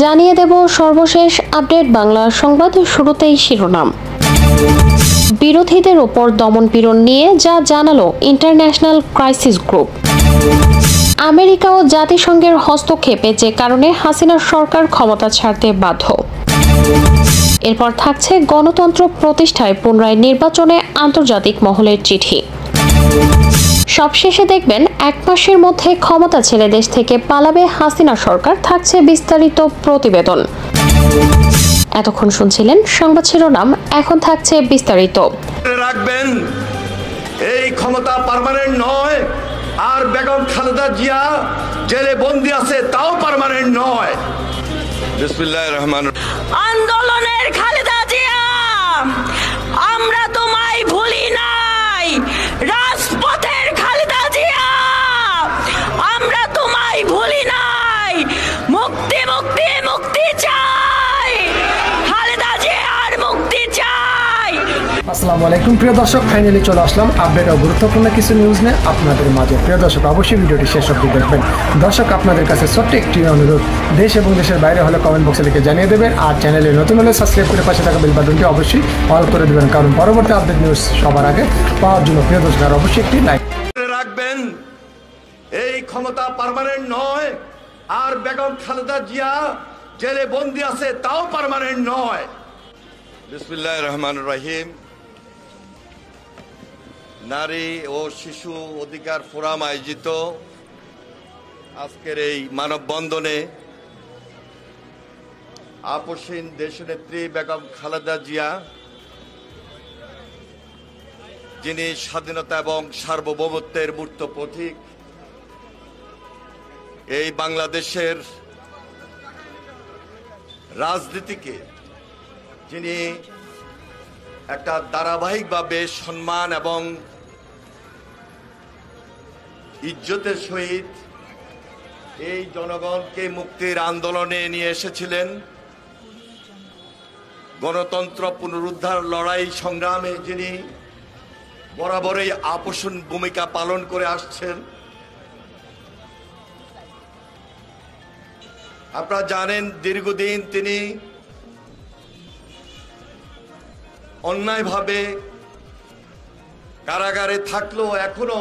জানিয়ে দেব সর্বশেষ আপডেট বাংলা সংবাদ। শুরুতেই শিরোনাম। বিরোধীদের ওপর দমনপীড়ন নিয়ে যা জানালো ইন্টারন্যাশনাল ক্রাইসিস গ্রুপ। আমেরিকা ও জাতিসংঘের হস্তক্ষেপে যে কারণে হাসিনার সরকার ক্ষমতা ছাড়তে বাধ্য। এরপর থাকছে গণতন্ত্র প্রতিষ্ঠায় পুনরায় নির্বাচনে আন্তর্জাতিক মহলের চিঠি। সবশেষে দেখবেন এক মাসের মধ্যে ক্ষমতা ছেড়ে দেশ থেকে পালাবে হাসিনা সরকার, থাকছে বিস্তারিত প্রতিবেদন। এতক্ষণ শুনছিলেন সংবাদ শিরোনাম, এখন থাকছে বিস্তারিত। রাখবেন, এই ক্ষমতা পার্মানেন্ট নয়, আর বেগম খালেদা জিয়া জেলে বন্দী আছে তাও পার্মানেন্ট নয়। বিসমিল্লাহির রহমানির রহিম। আন্দোলনের খালেদা জিয়া, আমরা তোমায় ভুলি নাই। রাজপথের খালেদা জিয়া, আমরা তোমায় ভুলি নাই। মুক্তি মুক্তি মুক্তি চাই, খালেদা জিয়ার মুক্তি চাই। আসসালামু আলাইকুম প্রিয় দর্শক, ফাইনালি চলে আসলাম আপডেট ও গুরুত্বপূর্ণ কিছু নিউজ নিয়ে আপনাদের মাঝে। প্রিয় দর্শক, অবশ্যই ভিডিওটি শেষ অবধি দেখবেন। দর্শক, আপনাদের কাছে ছোট্ট একটি অনুরোধ, দেশ এবং দেশের বাইরে হলে কমেন্ট বক্সে লিখে জানিয়ে দেবেন, আর চ্যানেলে নতুন হলে সাবস্ক্রাইব করে পাশে থাকা বেল বাটনটি অবশ্যই অল করে দেবেন, কারণ পরবর্তী আপডেট নিউজ সবার আগে পাওয়ার জন্য প্রিয় দর্শক আর অবশ্যই একটি লাইক রাখবেন। এই ক্ষমতা পার্মানেন্ট নয়, আর বেগম খালেদা জিয়া জেলে বন্দী আছে তাও পার্মানেন্ট নয়। বিসমিল্লাহির রহমানির রহিম। নারী ও শিশু অধিকার ফোরাম আয়োজিত আজকের এই মানববন্ধনে আপসহীন দেশনেত্রী বেগম খালেদা জিয়া, যিনি স্বাধীনতা এবং সার্বভৌমত্বের মূর্ত প্রতীক, এই বাংলাদেশের রাজনীতিকে যিনি একটা ধারাবাহিকভাবে সম্মান এবং ইজ্জতের সহিত এই জনগণকে মুক্তির আন্দোলনে নিয়ে এসেছিলেন, গণতন্ত্র পুনরুদ্ধার লড়াই সংগ্রামে যিনি বরাবরই আপোষণ ভূমিকা পালন করে আসছেন। আপনারা জানেন, দীর্ঘদিন তিনি অন্যায়ভাবে কারাগারে থাকলেও এখনো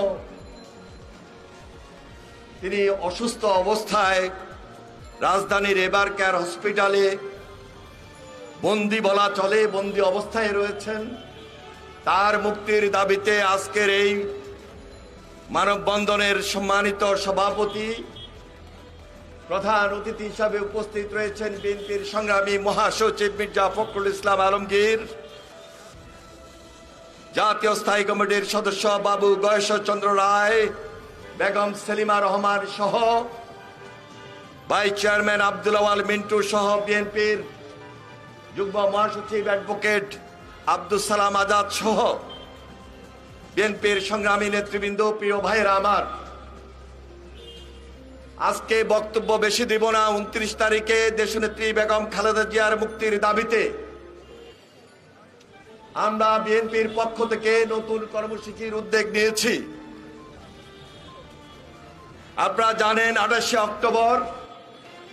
তিনি অসুস্থ অবস্থায় রাজধানীর এভার কেয়ার হসপিটালে বন্দি বলা চলে, বন্দি অবস্থায় রয়েছেন। তার মুক্তির দাবিতে আজকের এই মানববন্ধনের সম্মানিত সভাপতি, প্রধান অতিথি হিসাবে উপস্থিত রয়েছেন বিএনপির সংগ্রামী মহাসচিব মির্জা ফখরুল ইসলাম আলমগীর, জাতীয় স্থায়ী কমিটির সদস্য বাবু গয়েশ্বরচন্দ্র রায়, বেগম সেলিমা রহমান সহ, ভাইস চেয়ারম্যান আব্দুল আওয়াল মিন্টু সহ বিএনপির যুগ্ম মহাসচিব অ্যাডভোকেট আব্দুল সালাম আজাদ সহ বিএনপির সংগ্রামী নেতৃবৃন্দ, প্রিয় ভাইয়েরা আমার, আজকে বক্তব্য বেশি দিব না। 29 তারিখে দেশনেত্রী বেগম খালেদা জিয়ার মুক্তির দাবিতে আমরা বিএনপির পক্ষ থেকে নতুন কর্মসূচির উদ্যোগ নিয়েছি। আপনারা জানেন, 28 অক্টোবর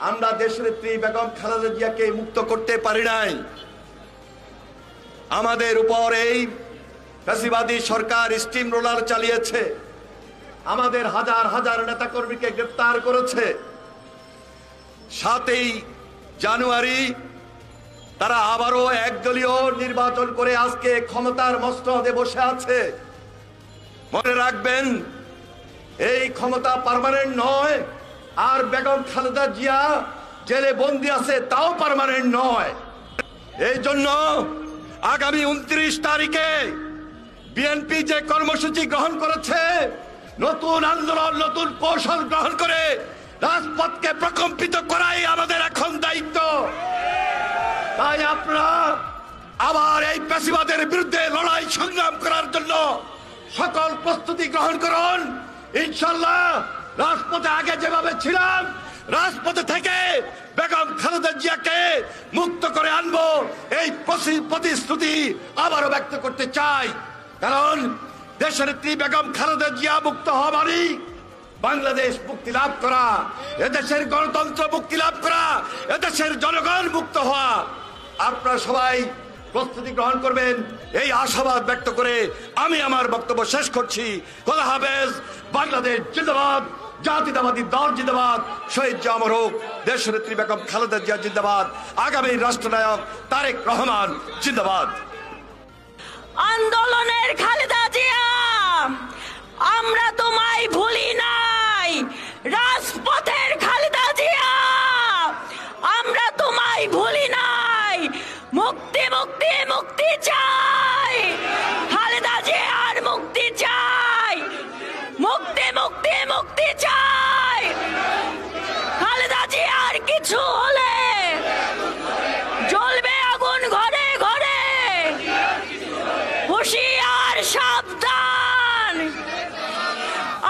আমরা দেশনেত্রী বেগম খালেদা জিয়াকে মুক্ত করতে পারি নাই। আমাদের উপর এই ফ্যাসিবাদী সরকার স্টিম রোলার চালিয়েছে, আমাদের হাজার হাজার নেতাকর্মীকে গ্রেফতার করেছে। 7ই জানুয়ারি তারা আবারও একদলীয় নির্বাচন করে আজকে ক্ষমতার মসনদে বসে আছে। মনে রাখবেন, এই ক্ষমতা পার্মানেন্ট নয়, আর বেগম খালেদা জিয়া জেলে বন্দী আছে তাও পার্মানেন্ট নয়। এই জন্য আগামী 29 তারিখে বিএনপি যে কর্মসূচি গ্রহণ করেছে, নতুন আন্দোলন, নতুন কৌশল গ্রহণ করে রাজপথকে প্রকম্পিত করাই আমাদের এখন দায়িত্ব। তাই আপনারা আবার এই পেশিবাদের বিরুদ্ধে লড়াই সংগ্রাম করার জন্য সকল প্রস্তুতি গ্রহণ করুন। ইনশাল্লাহ রাজপথে আগে যেভাবে ছিলাম, রাজপথে থেকে বেগম খালেদা জিয়াকে মুক্ত করে আনবো, এই প্রতিশ্রুতি আবারও ব্যক্ত করতে চাই। কারণ দেশনেত্রী বেগম খালেদা জিয়া মুক্ত হওয়া মানে বাংলাদেশ মুক্তি লাভ করা, এদেশের গণতন্ত্র মুক্তি লাভ করা, এদেশের জনগণ মুক্ত হওয়া। আপনারা সবাই প্রস্তুতি গ্রহণ করবেন এই আশাবাদ ব্যক্ত করে আমি আমার বক্তব্য শেষ করছি। খোদা হাফেজ। বাংলাদেশ জিন্দাবাদ, জাতীয়তাবাদী দল জিন্দাবাদ, শহীদ জামর হোক, দেশনেত্রী বেগম খালেদা জিয়া জিন্দাবাদ, আগামী রাষ্ট্রনায়ক তারেক রহমান জিন্দাবাদ। আন্দোলনের খালেদা জিয়া, আমরা তোমায় ভুলি নাই। রাজপথের খালেদা জিয়া, আমরা তোমায় ভুলি নাই। মুক্তি মুক্তি মুক্তি চাই, খালেদা জিয়ার মুক্তি চাই। মুক্তি মুক্তি মুক্তি চাই। খালেদা জিয়ার কিছু হলে জ্বলবে আগুন ঘরে ঘরে। হুঁশিয়ার সাবধান,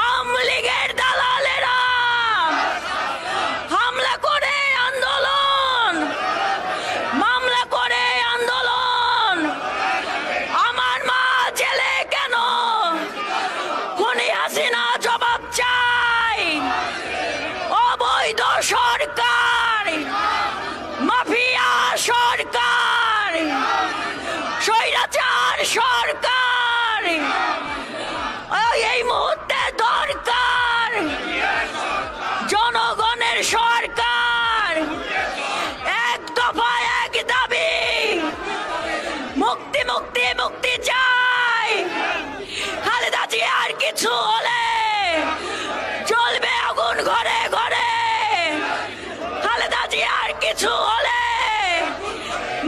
আওয়ামী লীগের দালালেরা হামলা করে আন্দোলন, মামলা করে আন্দোলন। আমার মা জেলে কেন? খুনি হাসিনা জবাব চাই। অবৈধ সরকার, মাফিয়া সরকার, স্বৈরাচার সরকার এই মুহূর্তে দরকার। জনগণের সরকার, এক দফা এক দাবি, মুক্তি মুক্তি মুক্তি চাই। খালেদা জিয়ার কিছু হলে জ্বলবে আগুন ঘরে ঘরে। খালেদা জিয়ার কিছু হলে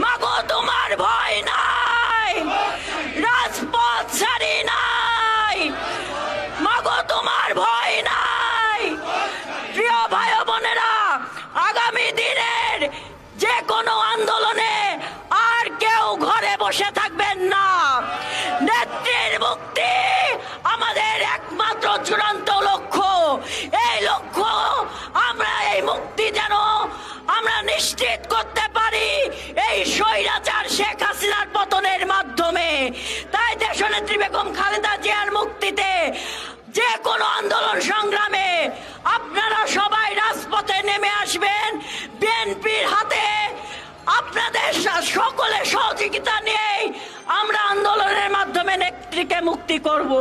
মাগো তোমার ভয় নাই, রাজপথ ছাড়ি নাই। মাগো তোমার ভয় নাই। প্রিয় ভাই বোনেরা, আগামী দিনের যে কোনো আন্দোলনে আর কেউ ঘরে বসে থাকবেন না। নেত্রীর মুক্তি আমাদের একমাত্র চূড়ান্ত লক্ষ্য। এই লক্ষ্য আমরা, এই মুক্তি যেন আমরা নিশ্চিত করতে পারি এই স্বৈরাচার শেখ হাসিনার পতনের মাধ্যমে। তাই দেশনেত্রী বেগম খালেদা জিয়ার মুক্তিতে যে কোনো আন্দোলন সংগ্রামে আপনারা সবাই রাজপথে নেমে আসবেন। বিএনপির হাতে আপনাদের সকলের সহযোগিতা নিয়ে আমরা আন্দোলনের মাধ্যমে নেত্রীকে মুক্তি করব।